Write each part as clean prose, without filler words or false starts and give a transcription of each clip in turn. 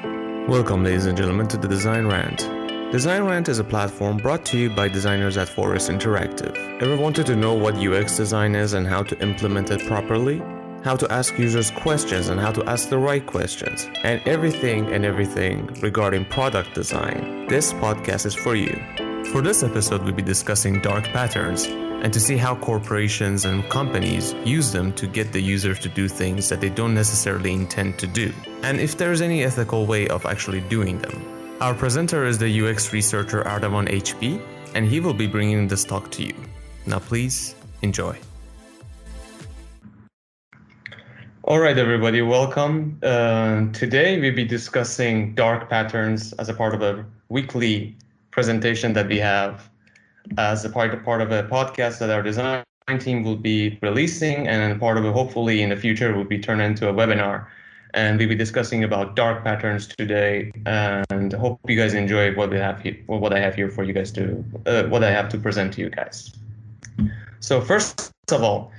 Welcome, ladies and gentlemen, to the Design Rant. Design Rant is a platform brought to you by designers at Forest Interactive. Ever wanted to know what UX design is and how to implement it properly? How to ask users questions and how to ask the right questions, and everything regarding product design. This podcast is for you. For this episode, we'll be discussing dark patterns and to see how corporations and companies use them to get the users to do things that they don't necessarily intend to do, and if there's any ethical way of actually doing them. Our presenter is the UX researcher Ardavan Hp, and he will be bringing this talk to you. Now please enjoy. All right, everybody, welcome. Today we'll be discussing dark patterns as a part of a weekly presentation that we have as a part of a podcast that our design team will be releasing, and part of it hopefully in the future will be turned into a webinar. And we'll be discussing about dark patterns today, and hope you guys enjoy what we have here, or what I have here for you guys to, what I have to present to you guys. So first of all,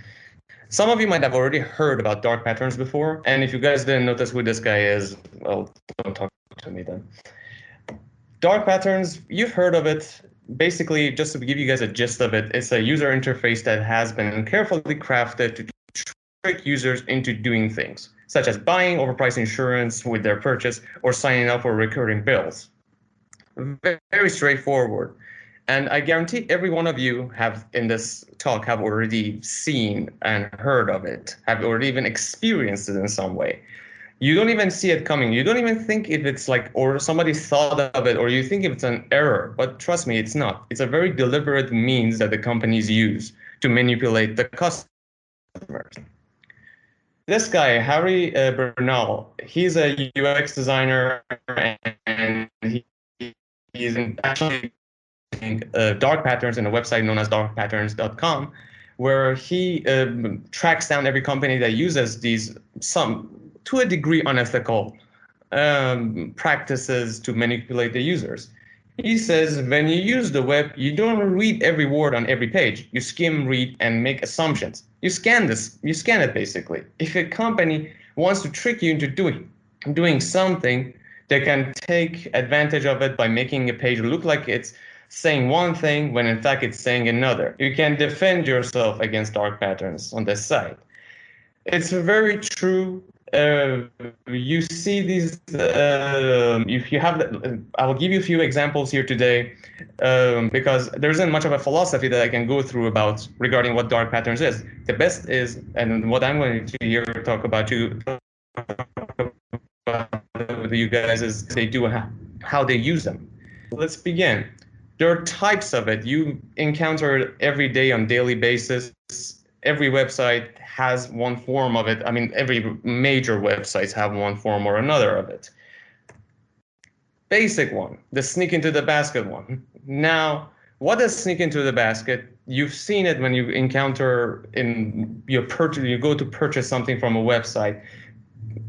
some of you might have already heard about dark patterns before, and if you guys didn't notice who this guy is, well, don't talk to me then. Dark patterns, you've heard of it. Basically, just to give you guys a gist of it, it's a user interface that has been carefully crafted to trick users into doing things, such as buying overpriced insurance with their purchase or signing up for recurring bills. Very straightforward. And I guarantee every one of you have in this talk have already seen and heard of it, have already even experienced it in some way. You don't even see it coming. You don't even think if it's like, or somebody thought of it, or you think if it's an error. But trust me, it's not. It's a very deliberate means that the companies use to manipulate the customers. This guy, Harry Bernal, he's a UX designer, and he's actually dark patterns in a website known as darkpatterns.com, where he tracks down every company that uses these, some to a degree unethical practices to manipulate the users. He says when you use the web, you don't read every word on every page. You skim, read, and make assumptions. You scan it basically. If a company wants to trick you into doing something, they can take advantage of it by making a page look like it's saying one thing when in fact it's saying another. You can defend yourself against dark patterns on this site. It's very true. You see these, if you have, I will give you a few examples here today, because there isn't much of a philosophy that I can go through about regarding what dark patterns is. The best is, and what I'm going to here talk about with you guys is they do how they use them. Let's begin. There are types of it. You encounter it every day on daily basis. Every website has one form of it. I mean, every major websites have one form or another of it. Basic one, the sneak into the basket one. Now, what is sneak into the basket? You've seen it when you encounter you go to purchase something from a website.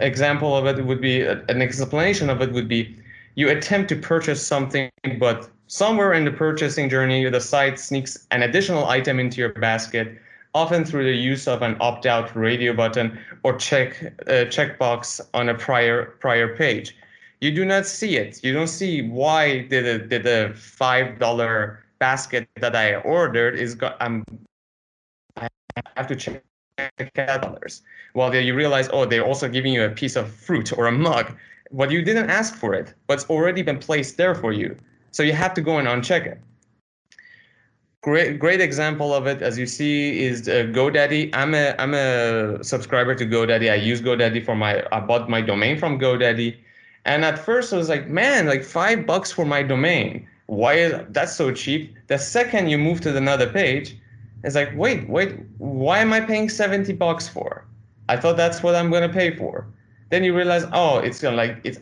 Example of it would be, an explanation of it would be, you attempt to purchase something, but somewhere in the purchasing journey, the site sneaks an additional item into your basket, often through the use of an opt-out radio button or checkbox on a prior page. You do not see it. You don't see why did the $5 basket that I ordered I have to check $5. Well, then you realize, oh, they're also giving you a piece of fruit or a mug, but you didn't ask for it, but it's already been placed there for you. So you have to go and uncheck it. Great example of it, as you see, is GoDaddy. I'm a subscriber to GoDaddy. I use GoDaddy I bought my domain from GoDaddy, and at first I was like, man, like $5 for my domain. Why is that so cheap? The second you move to another page, it's like, wait, why am I paying $70 for? I thought that's what I'm gonna pay for. Then you realize, oh, it's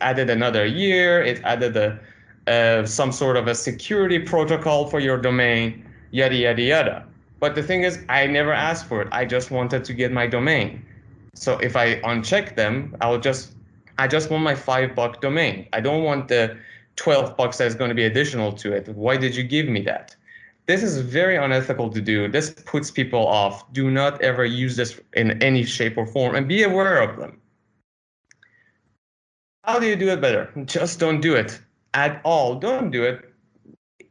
added another year. It's added some sort of a security protocol for your domain. Yada, yada, yada. But the thing is, I never asked for it. I just wanted to get my domain. So if I uncheck them, I just want my $5 domain. I don't want the $12 that's going to be additional to it. Why did you give me that? This is very unethical to do. This puts people off. Do not ever use this in any shape or form, and be aware of them. How do you do it better? Just don't do it at all. Don't do it.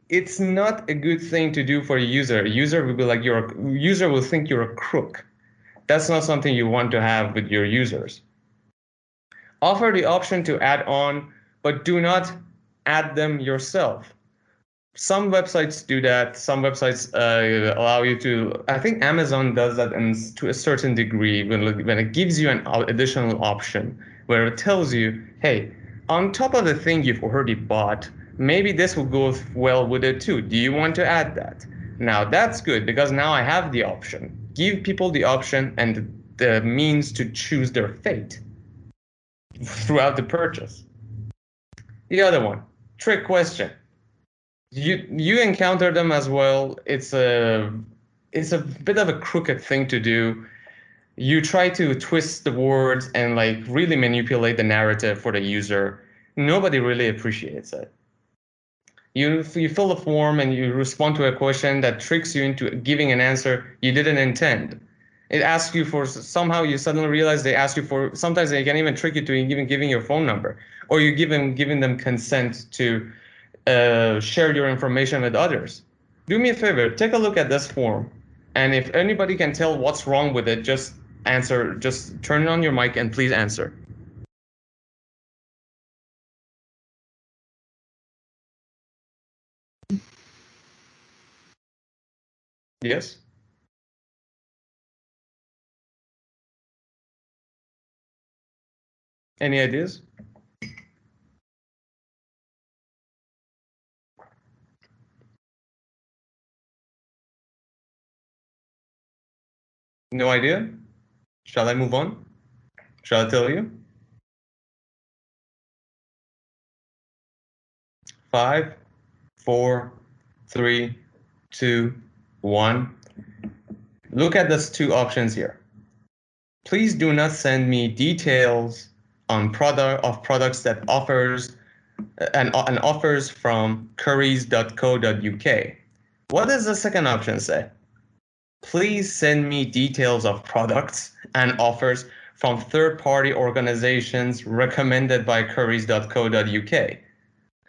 It's not a good thing to do for a user. A user will be like user will think you're a crook. That's not something you want to have with your users. Offer the option to add on, but do not add them yourself. Some websites do that. Some websites allow you to. I think Amazon does that to a certain degree when it gives you an additional option where it tells you, hey, on top of the thing you've already bought, maybe this will go well with it too. Do you want to add that? Now that's good because now I have the option. Give people the option and the means to choose their fate throughout the purchase. The other one, trick question. You encounter them as well. It's a bit of a crooked thing to do. You try to twist the words and like really manipulate the narrative for the user. Nobody really appreciates it. You fill a form and you respond to a question that tricks you into giving an answer you didn't intend. It asks you for, somehow you suddenly realize they ask you for, sometimes they can even trick you to even giving your phone number, or you giving them consent to share your information with others. Do me a favor, take a look at this form, and if anybody can tell what's wrong with it, just answer, just turn on your mic and please answer. Yes? Any ideas? No idea? Shall I move on? Shall I tell you? 5, 4, 3, 2, 1. Look at these two options here. Please do not send me details on products that offers and offers from currys.co.uk. What does the second option say? Please send me details of products and offers from third-party organizations recommended by currys.co.uk.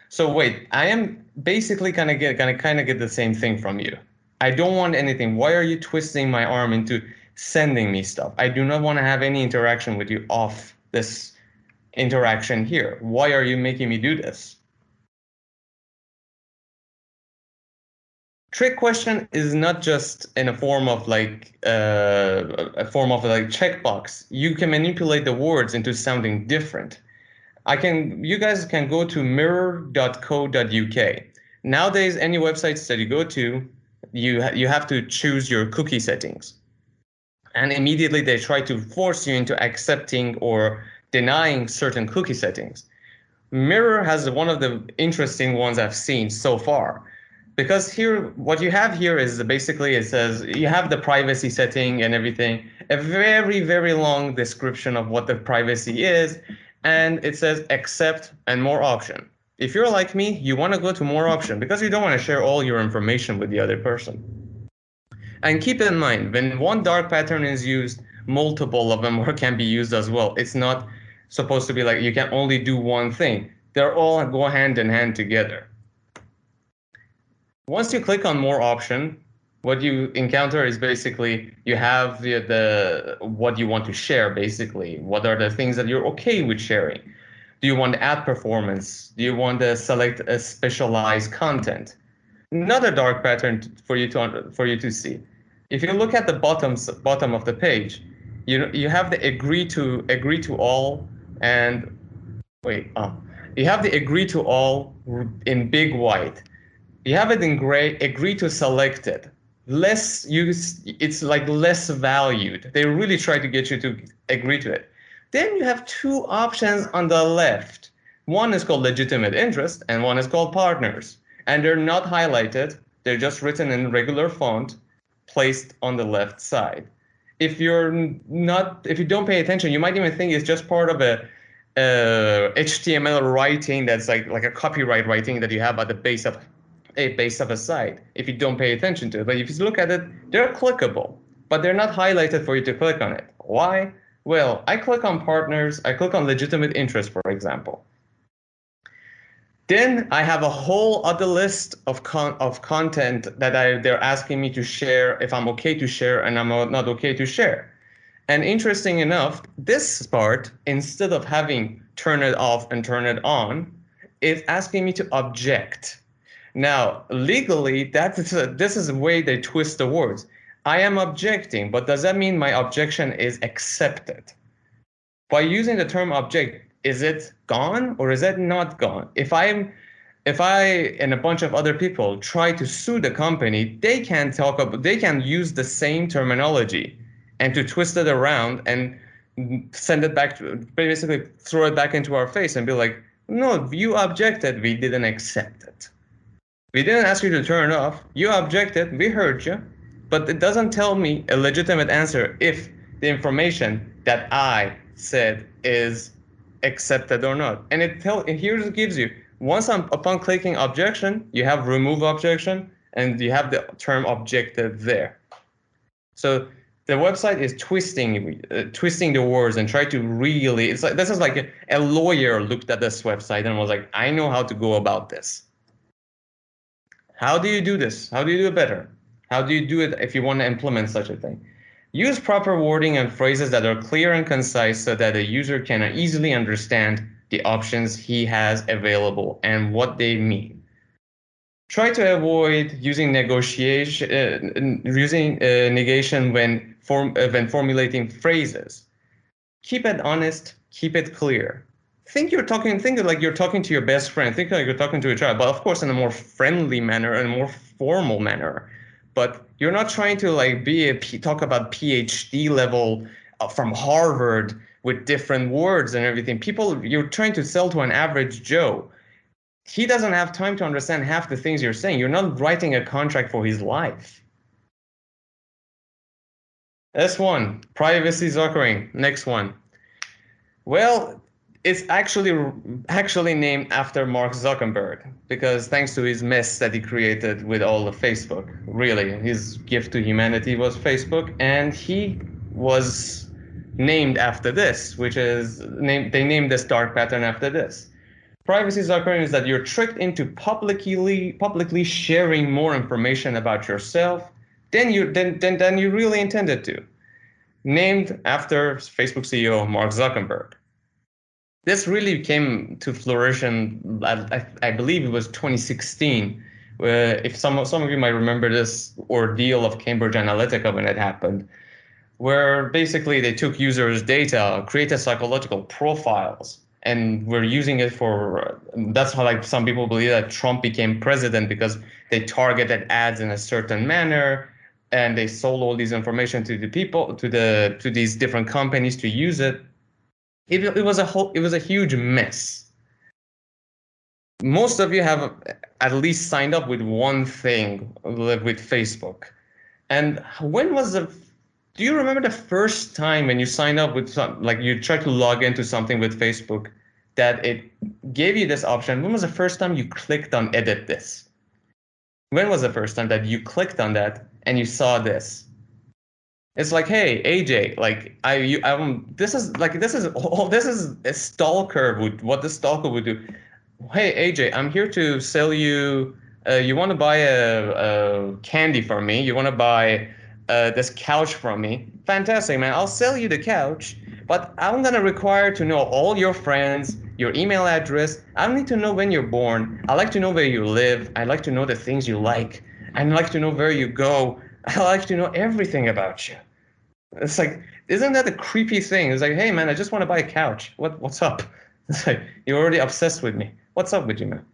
So wait, I am basically gonna get the same thing from you. I don't want anything. Why are you twisting my arm into sending me stuff? I do not want to have any interaction with you off this interaction here. Why are you making me do this? Trick question is not just in a form of like checkbox. You can manipulate the words into sounding different. You guys can go to mirror.co.uk. Nowadays, any websites that you go to, you have to choose your cookie settings. And immediately they try to force you into accepting or denying certain cookie settings. Mirror has one of the interesting ones I've seen so far. Because here, what you have here is basically, it says you have the privacy setting and everything, a very, very long description of what the privacy is, and it says accept and more option. If you're like me, you want to go to more option because you don't want to share all your information with the other person. And keep in mind, when one dark pattern is used, multiple of them can be used as well. It's not supposed to be like you can only do one thing. They're all go hand in hand together. Once you click on more option, what you encounter is basically you have the what you want to share, basically. What are the things that you're okay with sharing? Do you want to add performance? Do you want to select a specialized content? Another dark pattern for you to see. If you look at the bottom of the page, you have the agree to all and you have the agree to all in big white. You have it in gray, agree to selected. Less use, it's like less valued. They really try to get you to agree to it. Then you have two options on the left. One is called legitimate interest and one is called partners. And they're not highlighted. They're just written in regular font, placed on the left side. If you don't pay attention, you might even think it's just part of a HTML writing that's like a copyright writing that you have at the base of a site if you don't pay attention to it. But if you look at it, they're clickable, but they're not highlighted for you to click on it. Why? Well, I click on partners, I click on legitimate interest, for example. Then I have a whole other list of content that they're asking me to share, if I'm okay to share and I'm not okay to share. And interesting enough, this part, instead of having turn it off and turn it on, is asking me to object. Now, legally, this is the way they twist the words. I am objecting, but does that mean my objection is accepted? By using the term object, is it gone or is it not gone? If I and a bunch of other people try to sue the company, they can use the same terminology and to twist it around and send it back to, basically throw it back into our face and be like, no, you objected, we didn't accept it. We didn't ask you to turn it off. You objected, we heard you, but it doesn't tell me a legitimate answer if the information that I said is accepted or not. And here it gives you, upon clicking objection, you have remove objection and you have the term objected there. So the website is twisting the words and try to really, it's like, this is like a lawyer looked at this website and was like, I know how to go about this. How do you do this? How do you do it better? How do you do it if you want to implement such a thing? Use proper wording and phrases that are clear and concise so that the user can easily understand the options he has available and what they mean. Try to avoid using negation when formulating phrases. Keep it honest, keep it clear. Think like you're talking to your best friend, think like you're talking to a child, but of course in a more friendly manner and a more formal manner. But you're not trying to like talk about PhD level from Harvard with different words and everything. You're trying to sell to an average Joe. He doesn't have time to understand half the things you're saying. You're not writing a contract for his life. S1, privacy zuckering. Next one. Well, it's actually named after Mark Zuckerberg because thanks to his mess that he created with all of Facebook, really, his gift to humanity was Facebook, and he was named after this, which is they named this dark pattern after this. Privacy zuckering is that you're tricked into publicly sharing more information about yourself than you really intended to. Named after Facebook CEO Mark Zuckerberg. This really came to fruition, I believe it was 2016, where if some of you might remember this ordeal of Cambridge Analytica when it happened, where basically they took users' data, created psychological profiles, and were using it for, that's how like some people believe that Trump became president because they targeted ads in a certain manner and they sold all these information to the people, to these different companies to use it. It was a huge mess. Most of you have at least signed up with one thing with Facebook. And do you remember the first time when you signed up with like you tried to log into something with Facebook that it gave you this option? When was the first time you clicked on edit this? When was the first time that you clicked on that and you saw this? It's like, hey, AJ, like this is a stalker what the stalker would do. Hey, AJ, I'm here to sell you. You want to buy a candy from me? You want to buy this couch from me? Fantastic, man. I'll sell you the couch, but I'm gonna require to know all your friends, your email address. I need to know when you're born. I like to know where you live. I like to know the things you like. I'd like to know where you go. I like to know everything about you. It's like, isn't that a creepy thing? It's like, hey man, I just want to buy a couch. What's up? It's like, you're already obsessed with me. What's up with you, man?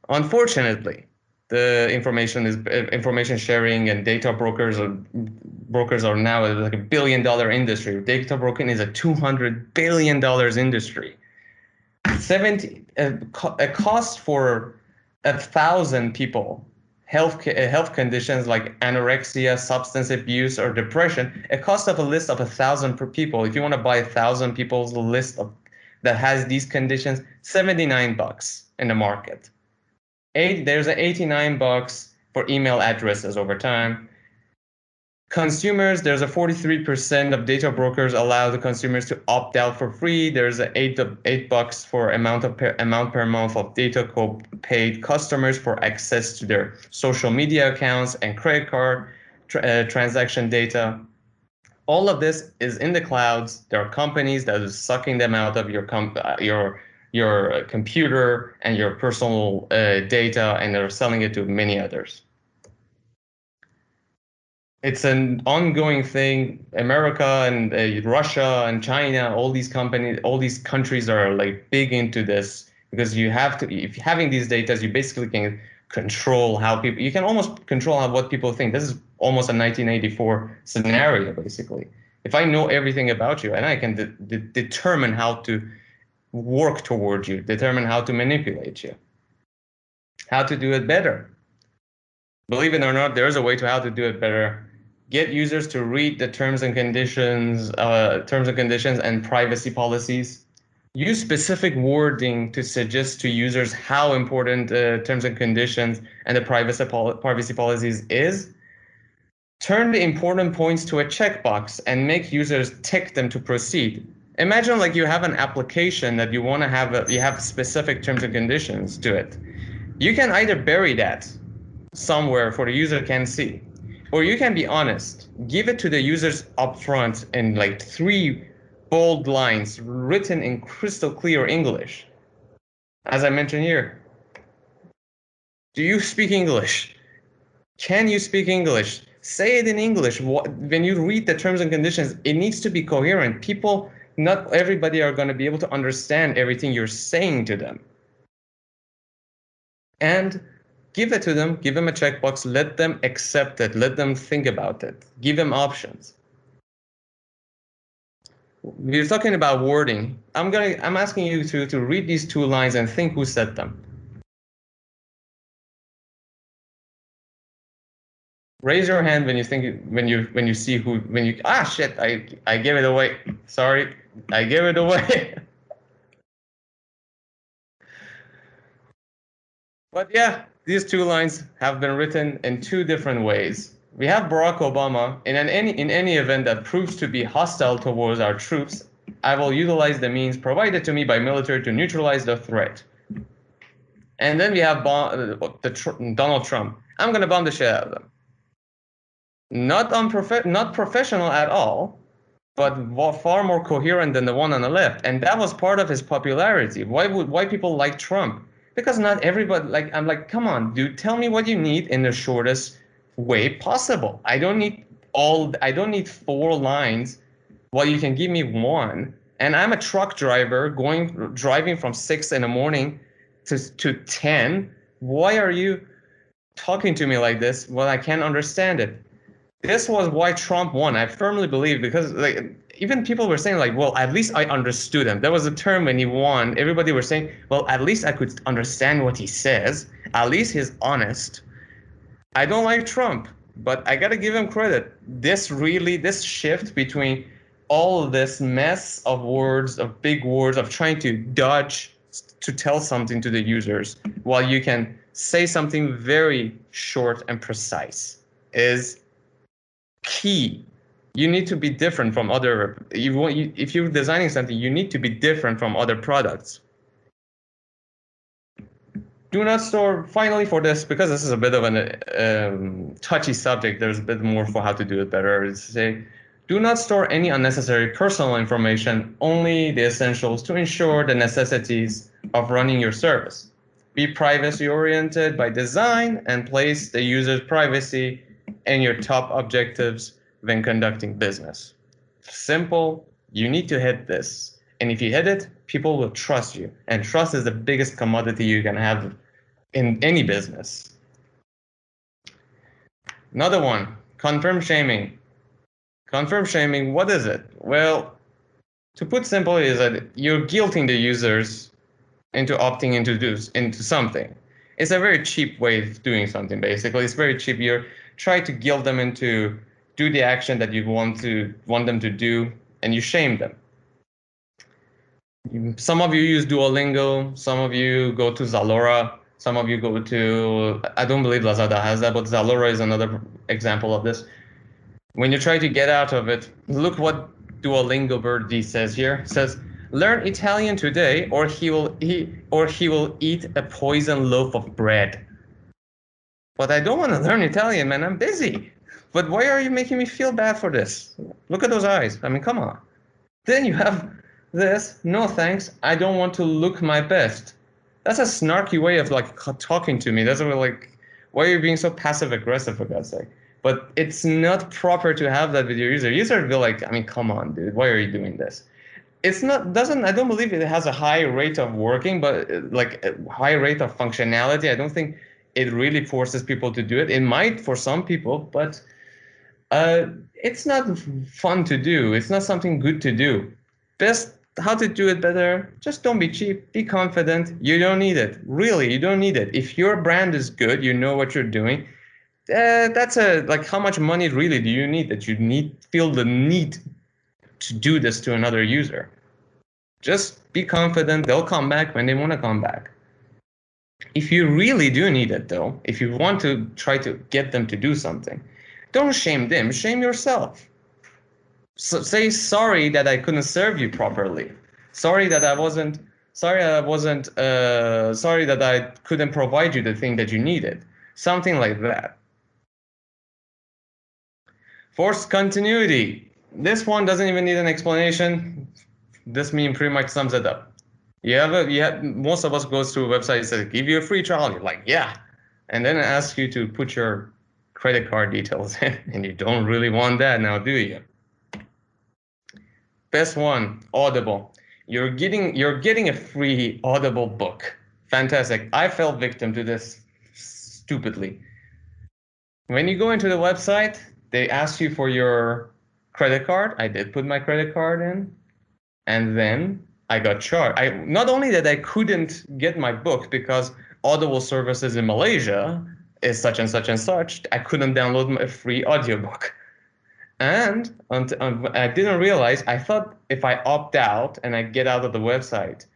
Unfortunately, the information sharing and data brokers are now like $1 billion industry. Data broking is a $200 billion industry. A cost for 1,000 people. Health conditions like anorexia, substance abuse, or depression, a cost of a list of 1,000 per people. If you want to buy 1,000 people's list that has these conditions, $79 in the market. There's $89 for email addresses over time. Consumers, there's a 43% of data brokers allow the consumers to opt out for free. There's a $8 for amount per month of data paid customers for access to their social media accounts and credit card transaction data. All of this is in the clouds. There are companies that are sucking them out of your computer and your personal data, and they're selling it to many others. It's an ongoing thing. America and Russia and China, all these companies, all these countries are like big into this, because you have to, if having these data, you basically can control how people, you can almost control what people think. This is almost a 1984 scenario, basically. If I know everything about you, and I can determine how to work toward you, determine how to manipulate you, how to do it better. Believe it or not, there's a way to how to do it better. Get users to read the terms and conditions and privacy policies. Use specific wording to suggest to users how important terms and conditions and the privacy policies is. Turn the important points to a checkbox and make users tick them to proceed. Imagine like you have an application that you want to have, you have specific terms and conditions to it. You can either bury that somewhere for the user can see, or you can be honest, give it to the users upfront in like 3 bold lines written in crystal clear English. As I mentioned here, do you speak English? Can you speak English? Say it in English. When you read the terms and conditions, it needs to be coherent. People, not everybody are going to be able to understand everything you're saying to them. And give it to them, give them a checkbox, let them accept it, let them think about it, give them options. We're talking about wording. I'm asking you to read these 2 lines and think who said them. Raise your hand when you think, when you see who, shit, I gave it away. Sorry, I gave it away. But yeah, these 2 lines have been written in 2 different ways. We have Barack Obama, in any event that proves to be hostile towards our troops, I will utilize the means provided to me by military to neutralize the threat. And then we have Donald Trump. I'm going to bomb the shit out of them. Not professional at all, but far more coherent than the one on the left. And that was part of his popularity. Why people like Trump? Because not everybody, I'm like, come on, dude, tell me what you need in the shortest way possible. I don't need 4 lines. Well, you can give me 1. And I'm a truck driver driving from 6 in the morning to 10. Why are you talking to me like this? Well, I can't understand it. This was why Trump won. I firmly believe, because even people were saying well, at least I understood him. There was a term when he won, everybody were saying, well, at least I could understand what he says. At least he's honest. I don't like Trump, but I got to give him credit. This shift between all of this mess of words, of big words, of trying to dodge to tell something to the users while you can say something very short and precise is key. You need to be different from other, if you're designing something, you need to be different from other products. Do not store, finally for this, because this is a bit of a touchy subject, there's a bit more for how to do it better, is to say, do not store any unnecessary personal information, only the essentials to ensure the necessities of running your service. Be privacy-oriented by design and place the user's privacy in your top objectives when conducting business. Simple, you need to hit this. And if you hit it, people will trust you. And trust is the biggest commodity you can have in any business. Another one, confirm shaming. Confirm shaming, what is it? Well, to put simply is that you're guilting the users into opting into something. It's a very cheap way of doing something, basically. It's very cheap. You're trying to guilt them into do the action that you want them to do, and you shame them. Some of you use Duolingo, some of you go to Zalora, some of you go to, I don't believe Lazada has that, but Zalora is another example of this. When you try to get out of it, look what Duolingo Birdie says here. It says, learn Italian today or he will eat a poison loaf of bread. But I don't want to learn Italian, man. I'm busy. But why are you making me feel bad for this? Look at those eyes. I mean, come on. Then you have this. No thanks. I don't want to look my best. That's a snarky way of like talking to me. That's like, why are you being so passive aggressive, for God's sake? But it's not proper to have that with your user. User will be like, I mean, come on, dude. Why are you doing this? It's not, I don't believe it has a high rate of working, but like a high rate of functionality. I don't think it really forces people to do it. It might for some people, but it's not fun to do. It's not something good to do. Best how to do it better, just don't be cheap, be confident. You don't need it. Really, you don't need it. If your brand is good, you know what you're doing. That's like how much money really do you need that you feel the need to do this to another user? Just be confident. They'll come back when they want to come back. If you really do need it, though, if you want to try to get them to do something, don't shame them, shame yourself. So say sorry that I couldn't serve you properly. Sorry that I couldn't provide you the thing that you needed. Something like that. Forced continuity. This one doesn't even need an explanation. This meme pretty much sums it up. Most of us goes to a website that says, give you a free trial. You're like, yeah. And then it asks you to put your credit card details in, and you don't really want that now, do you? Best one, Audible. You're getting a free Audible book. Fantastic. I fell victim to this stupidly. When you go into the website, they ask you for your credit card. I did put my credit card in, and then I got charged. Not only that I couldn't get my book because Audible services in Malaysia is such and such and such, I couldn't download a free audiobook. And I didn't realize, I thought if I opt out and I get out of the website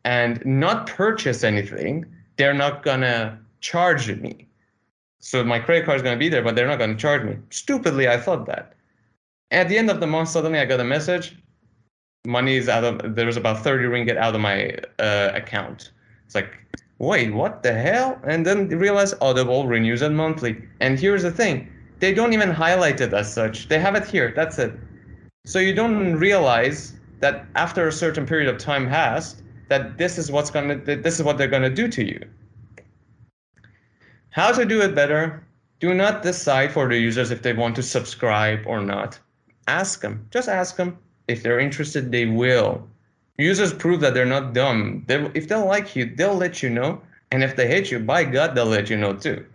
and not purchase anything, they're not gonna charge me. So my credit card is gonna be there, but they're not gonna charge me. Stupidly, I thought that. At the end of the month, suddenly I got a message. Money is there was about 30 ringgit out of my account. It's like, wait, what the hell? And then realize Audible renews it monthly. And here's the thing. They don't even highlight it as such. They have it here. That's it. So you don't realize that after a certain period of time has, that this is what they're gonna do to you. How to do it better? Do not decide for the users if they want to subscribe or not. Ask them. Just ask them. If they're interested, they will. Users prove that they're not dumb. If they like you, they'll let you know. And if they hate you, by God, they'll let you know too.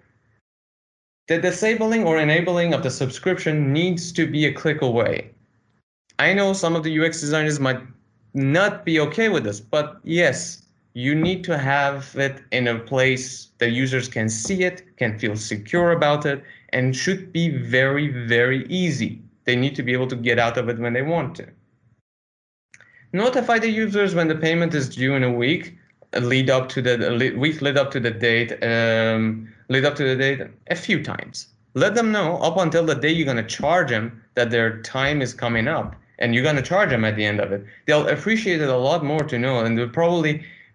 The disabling or enabling of the subscription needs to be a click away. I know some of the UX designers might not be okay with this, but yes, you need to have it in a place that users can see it, can feel secure about it, and should be very, very easy. They need to be able to get out of it when they want to. Notify the users when the payment is due in a week, lead up to the date a few times. Let them know up until the day you're going to charge them that their time is coming up, and you're going to charge them at the end of it. They'll appreciate it a lot more to know, and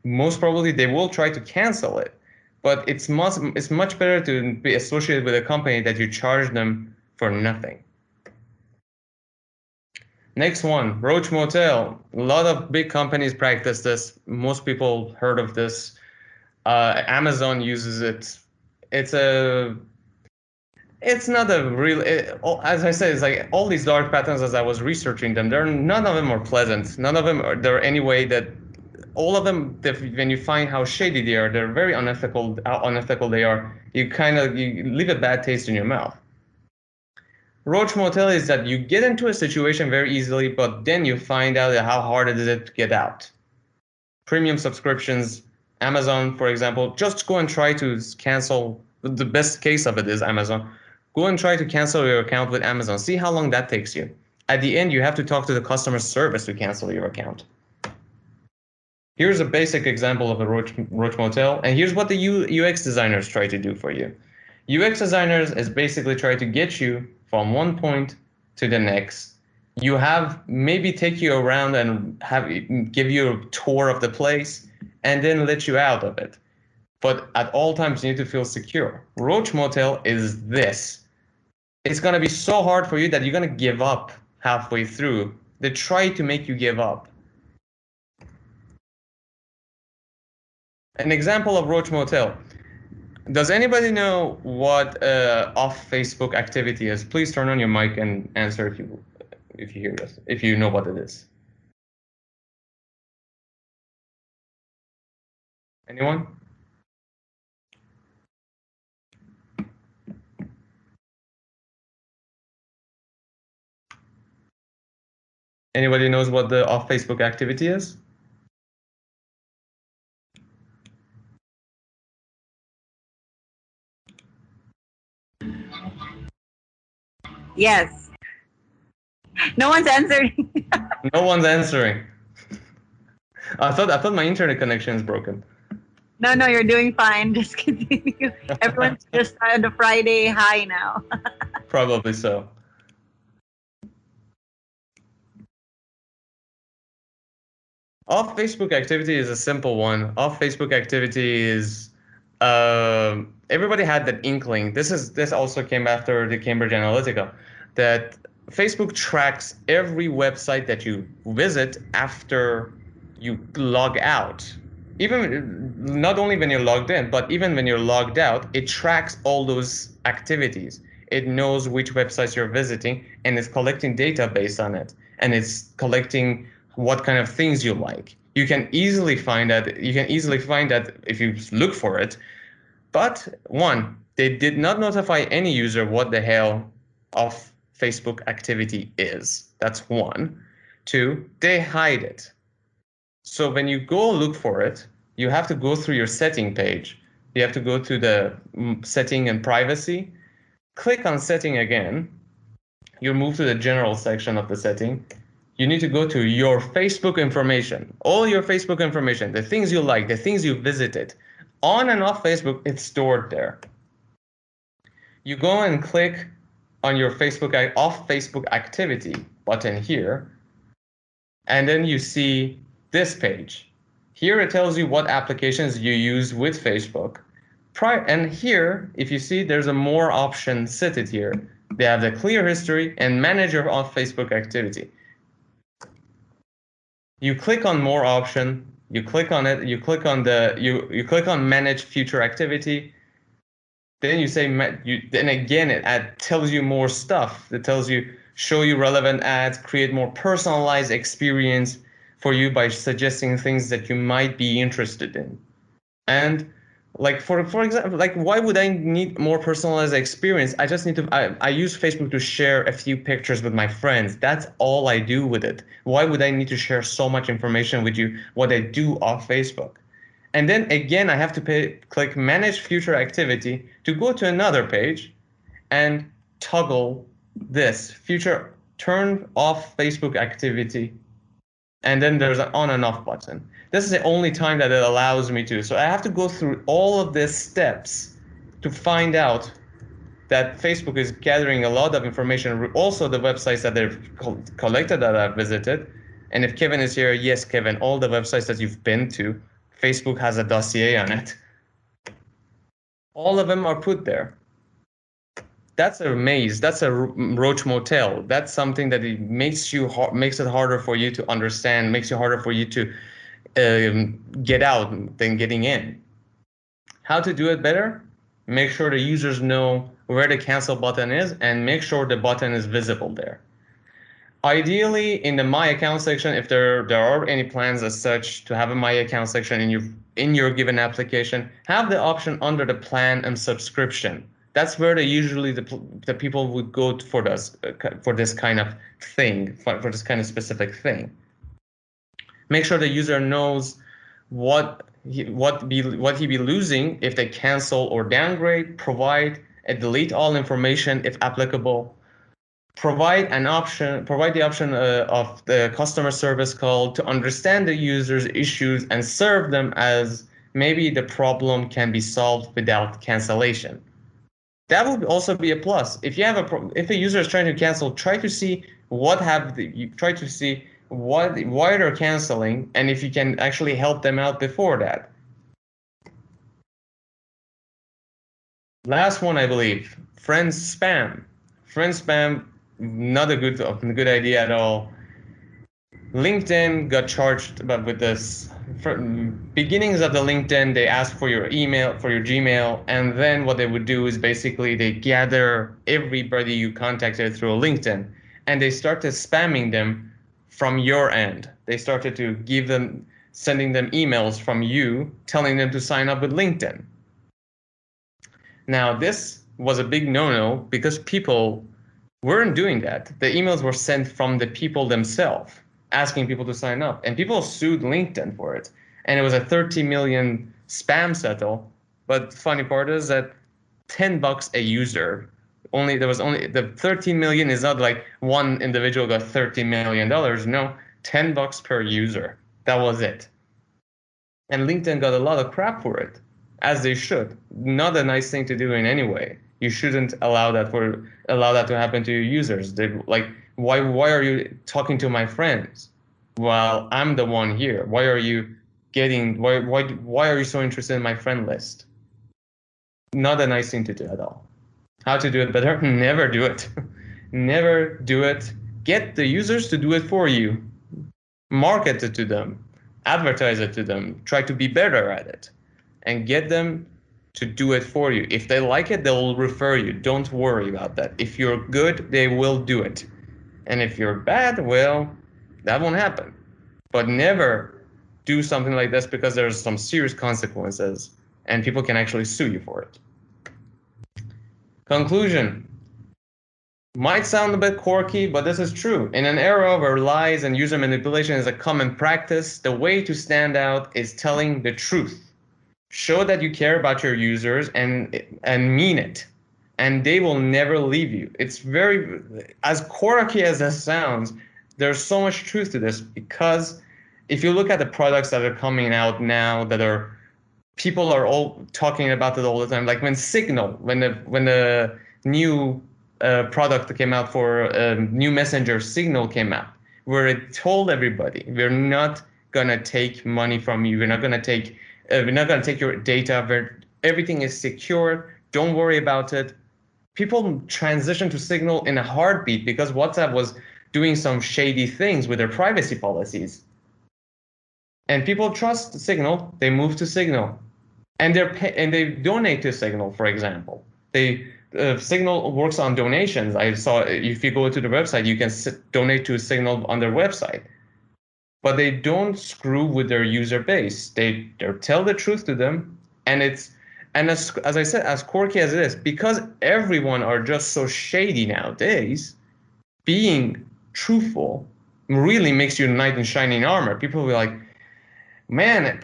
most probably they will try to cancel it. But it's much better to be associated with a company that you charge them for nothing. Next one, Roach Motel. A lot of big companies practice this. Most people heard of this. Amazon uses it. It's not a real, as I said, it's like all these dark patterns as I was researching them, none of them are pleasant. None of them are there any way that, all of them, when you find how shady they are, they're very unethical, how unethical they are. You leave a bad taste in your mouth. Roach Motel is that you get into a situation very easily, but then you find out how hard it is to get out. Premium subscriptions, Amazon, for example, just go and try to cancel. The best case of it is Amazon. Go and try to cancel your account with Amazon. See how long that takes you. At the end, you have to talk to the customer service to cancel your account. Here's a basic example of a Roach Motel, and here's what the UX designers try to do for you. UX designers is basically try to get you from one point to the next. You have maybe take you around and give you a tour of the place and then let you out of it. But at all times, you need to feel secure. Roach Motel is this. It's going to be so hard for you that you're going to give up halfway through. They try to make you give up. An example of Roach Motel. Does anybody know what off Facebook activity is? Please turn on your mic and answer if you hear us, if you know what it is. Anyone? Anybody knows what the off Facebook activity is? Yes. No one's answering. No one's answering. I thought my internet connection is broken. No, you're doing fine. Just continue. Everyone's just on the Friday high now. Probably so. Off Facebook activity is a simple one. Off Facebook activity is everybody had that inkling. This also came after the Cambridge Analytica, that Facebook tracks every website that you visit after you log out. Even not only when you're logged in, but even when you're logged out, it tracks all those activities. It knows which websites you're visiting, and it's collecting data based on it, and it's collecting what kind of things you like. You can easily find that. You can easily find that if you look for it. But one, they did not notify any user what the hell off Facebook activity is. That's one. Two, they hide it. So when you go look for it, you have to go through your setting page. You have to go to the setting and privacy, click on setting again. You move to the general section of the setting. You need to go to your Facebook information, all your Facebook information, the things you like, the things you visited. On and off Facebook, it's stored there. You go and click on your off Facebook activity button here, and then you see this page. Here it tells you what applications you use with Facebook. And here, if you see, there's a more option seated here. They have the clear history and manage your off Facebook activity. You click on more option, you click on it, you click on you click on manage future activity. Then you say, then again, it tells you more stuff. It tells you, show you relevant ads, create more personalized experience for you by suggesting things that you might be interested in. And like for example, like why would I need more personalized experience? I just need to, I use Facebook to share a few pictures with my friends. That's all I do with it. Why would I need to share so much information with you, what I do off Facebook? And then again, I have to click manage future activity to go to another page and toggle this future, turn off Facebook activity. And then there's an on and off button. This is the only time that it allows me to. So I have to go through all of these steps to find out that Facebook is gathering a lot of information, also the websites that they've collected that I've visited. And if Kevin is here, yes, Kevin, all the websites that you've been to, Facebook has a dossier on it. All of them are put there. That's a maze. That's a roach motel. That's something that it makes it harder for you to understand, makes it harder for you to get out than getting in. How to do it better? Make sure the users know where the cancel button is and make sure the button is visible there. Ideally, in the My Account section, if there are any plans as such to have a My Account section in your given application, have the option under the plan and subscription. That's where usually the people would go for this kind of thing, for this kind of specific thing. Make sure the user knows what he be losing if they cancel or downgrade. Provide a delete all information if applicable. Provide the option of the customer service call to understand the user's issues and serve them as maybe the problem can be solved without cancellation. That would also be a plus. If you have if a user is trying to cancel, try to see you try to see why they're canceling, and if you can actually help them out before that. Last one, I believe, friends spam. Friends spam, not a good idea at all. LinkedIn got charged, but with this beginnings of the LinkedIn, they ask for your email, for your Gmail, and then what they would do is basically they gather everybody you contacted through LinkedIn, and they started spamming them from your end. They started to sending them emails from you, telling them to sign up with LinkedIn. Now, this was a big no-no because people weren't doing that. The emails were sent from the people themselves, asking people to sign up. And people sued LinkedIn for it. And it was a 30 million spam settle. But the funny part is that $10 a user. The 13 million is not like one individual got $13 million. No, $10 per user. That was it. And LinkedIn got a lot of crap for it, as they should. Not a nice thing to do in any way. You shouldn't allow that to happen to your users. They like, why are you talking to my friends while I'm the one here? Why are you so interested in my friend list? Not a nice thing to do at all. How to do it better? Never do it. Never do it. Get the users to do it for you. Market it to them. Advertise it to them. Try to be better at it. And get them to do it for you. If they like it, they'll refer you. Don't worry about that. If you're good, they will do it. And if you're bad, well, that won't happen. But never do something like this because there's some serious consequences and people can actually sue you for it. Conclusion. Might sound a bit quirky, but this is true. In an era where lies and user manipulation is a common practice, the way to stand out is telling the truth. Show that you care about your users and mean it, and they will never leave you. It's very, as quirky as that sounds, there's so much truth to this, because if you look at the products that are coming out now people are all talking about it all the time, like when the new product came out for new messenger, Signal came out, where it told everybody, we're not gonna take money from you, we're not gonna take your data, everything is secure, don't worry about it. People transitioned to Signal in a heartbeat because WhatsApp was doing some shady things with their privacy policies. And people trust Signal, they move to Signal. And they donate to Signal, for example. Signal works on donations. I saw, if you go to the website, you can donate to Signal on their website. But they don't screw with their user base. They tell the truth to them, and as I said, as quirky as it is, because everyone are just so shady nowadays, being truthful really makes you a knight in shining armor. People will be like, man,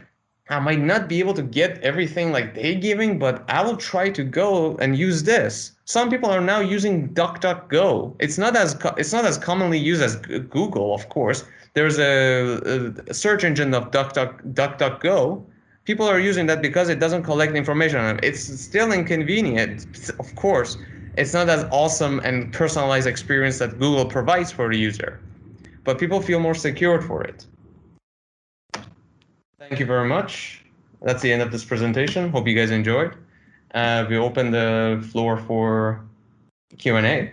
I might not be able to get everything like they're giving, but I will try to go and use this. Some people are now using DuckDuckGo. It's not as commonly used as Google, of course. There's a search engine of DuckDuckGo. People are using that because it doesn't collect information on them. It's still inconvenient, of course. It's not as awesome and personalized experience that Google provides for the user, but people feel more secured for it. Thank you very much. That's the end of this presentation. Hope you guys enjoyed. We open the floor for Q&A.